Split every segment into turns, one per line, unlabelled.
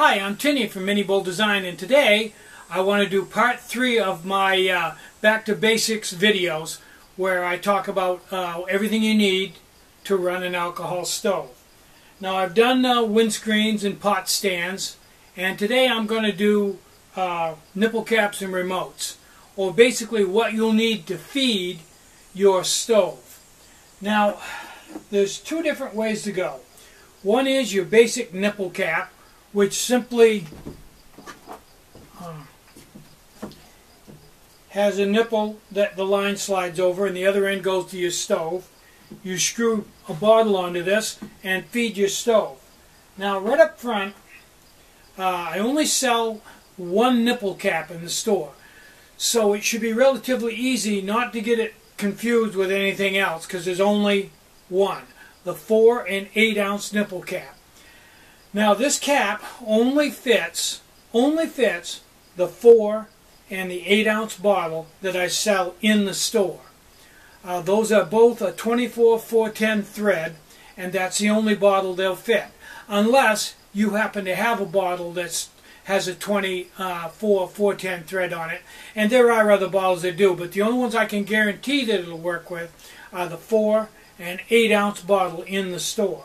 Hi, I'm Tinny from minibulldesign, and today I want to do part 3 of my Back to Basics videos where I talk about everything you need to run an alcohol stove. Now I've done windscreens and pot stands, and today I'm going to do nipple caps and remotes, or basically what you'll need to feed your stove. Now there's two different ways to go. One is your basic nipple cap, which simply has a nipple that the line slides over and the other end goes to your stove. You screw a bottle onto this and feed your stove. Now right up front, I only sell one nipple cap in the store, so it should be relatively easy not to get it confused with anything else, because there's only one, the 4 and 8 ounce nipple cap. Now this cap only fits the 4 and the 8 ounce bottle that I sell in the store. Those are both a 24-410 thread, and that's the only bottle they'll fit, unless you happen to have a bottle that has a 24-410 thread on it, and there are other bottles that do, but the only ones I can guarantee that it'll work with are the 4 and 8 ounce bottle in the store.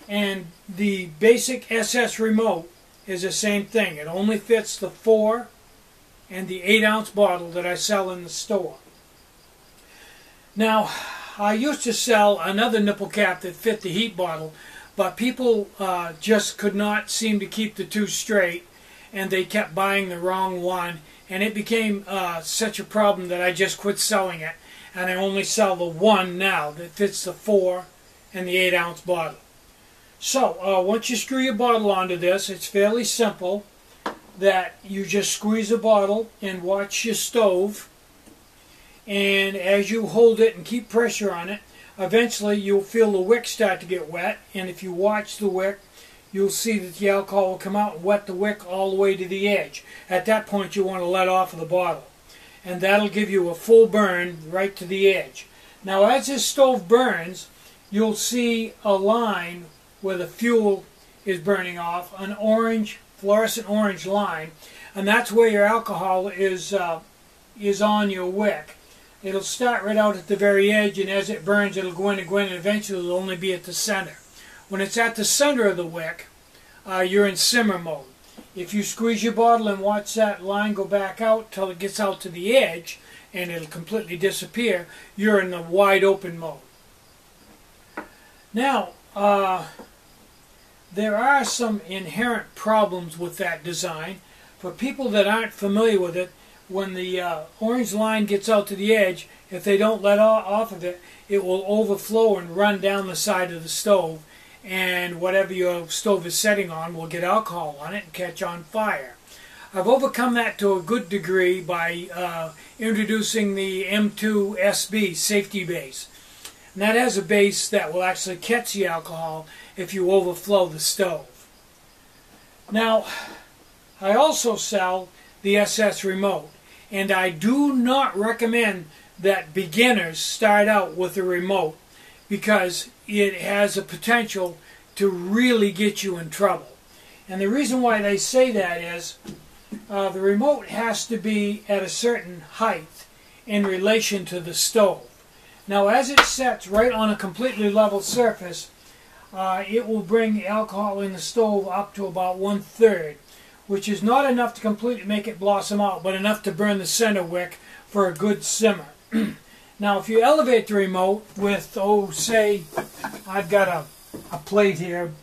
And the basic SS remote is the same thing. It only fits the 4 and the 8 ounce bottle that I sell in the store. Now, I used to sell another nipple cap that fit the heat bottle, but people just could not seem to keep the two straight, and they kept buying the wrong one, and it became such a problem that I just quit selling it, and I only sell the one now that fits the 4 and the 8 ounce bottle. So, once you screw your bottle onto this, it's fairly simple. That you just squeeze the bottle and watch your stove, and as you hold it and keep pressure on it, eventually you'll feel the wick start to get wet, and if you watch the wick, you'll see that the alcohol will come out and wet the wick all the way to the edge. At that point you want to let off of the bottle, and that'll give you a full burn right to the edge. Now as this stove burns, you'll see a line where the fuel is burning off, an orange, fluorescent orange line, and that's where your alcohol is on your wick. It'll start right out at the very edge, and as it burns it'll go in and go in, and eventually it'll only be at the center. When it's at the center of the wick, you're in simmer mode. If you squeeze your bottle and watch that line go back out till it gets out to the edge and it'll completely disappear, you're in the wide open mode. Now, there are some inherent problems with that design. For people that aren't familiar with it, when the orange line gets out to the edge, if they don't let off of it, it will overflow and run down the side of the stove, and whatever your stove is setting on will get alcohol on it and catch on fire. I've overcome that to a good degree by introducing the M2 SB safety base. And that has a base that will actually catch the alcohol if you overflow the stove. Now, I also sell the SS remote, and I do not recommend that beginners start out with a remote, because it has a potential to really get you in trouble. And the reason why they say that is the remote has to be at a certain height in relation to the stove. Now as it sets right on a completely level surface, it will bring alcohol in the stove up to about 1/3, which is not enough to completely make it blossom out, but enough to burn the center wick for a good simmer. Now if you elevate the remote with, say I've got a plate here,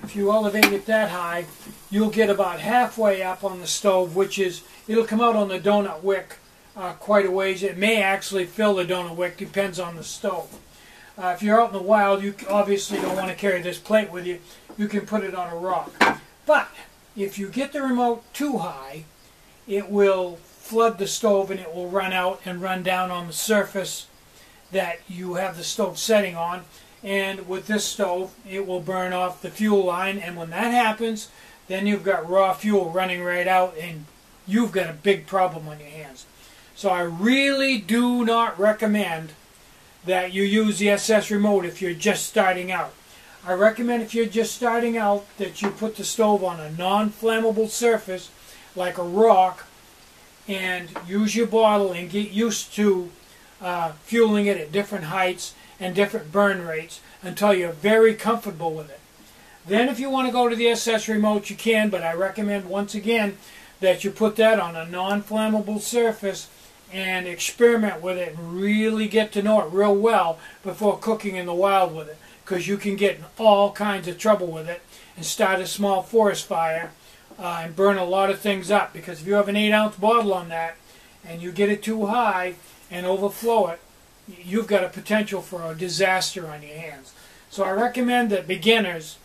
if you elevate it that high, you'll get about halfway up on the stove, which is, it'll come out on the donut wick quite a ways. It may actually fill the donut wick, depends on the stove. If you're out in the wild, you obviously don't want to carry this plate with you. You can put it on a rock. But if you get the remote too high, it will flood the stove and it will run out and run down on the surface that you have the stove setting on. And with this stove, it will burn off the fuel line, and when that happens, then you've got raw fuel running right out, and you've got a big problem on your hands. So I really do not recommend that you use the SS remote if you're just starting out. I recommend if you're just starting out that you put the stove on a non-flammable surface like a rock and use your bottle and get used to fueling it at different heights and different burn rates until you're very comfortable with it. Then if you want to go to the SS remote you can, but I recommend once again that you put that on a non-flammable surface and experiment with it and really get to know it real well before cooking in the wild with it, because you can get in all kinds of trouble with it and start a small forest fire and burn a lot of things up, because if you have an 8-ounce bottle on that and you get it too high and overflow it, you've got a potential for a disaster on your hands. So I recommend that beginners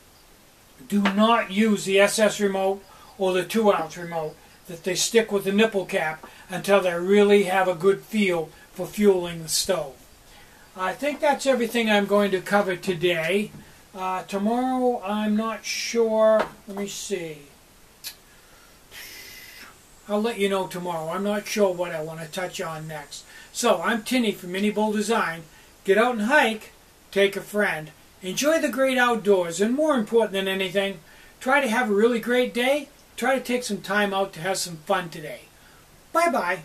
do not use the SS remote or the 2-ounce remote, that they stick with the nipple cap until they really have a good feel for fueling the stove. I think that's everything I'm going to cover today. Tomorrow I'm not sure. Let me see. I'll let you know tomorrow. I'm not sure what I want to touch on next. So I'm Tinny from minibulldesign. Get out and hike. Take a friend. Enjoy the great outdoors, and more important than anything, try to have a really great day. Try to take some time out to have some fun today. Bye-bye.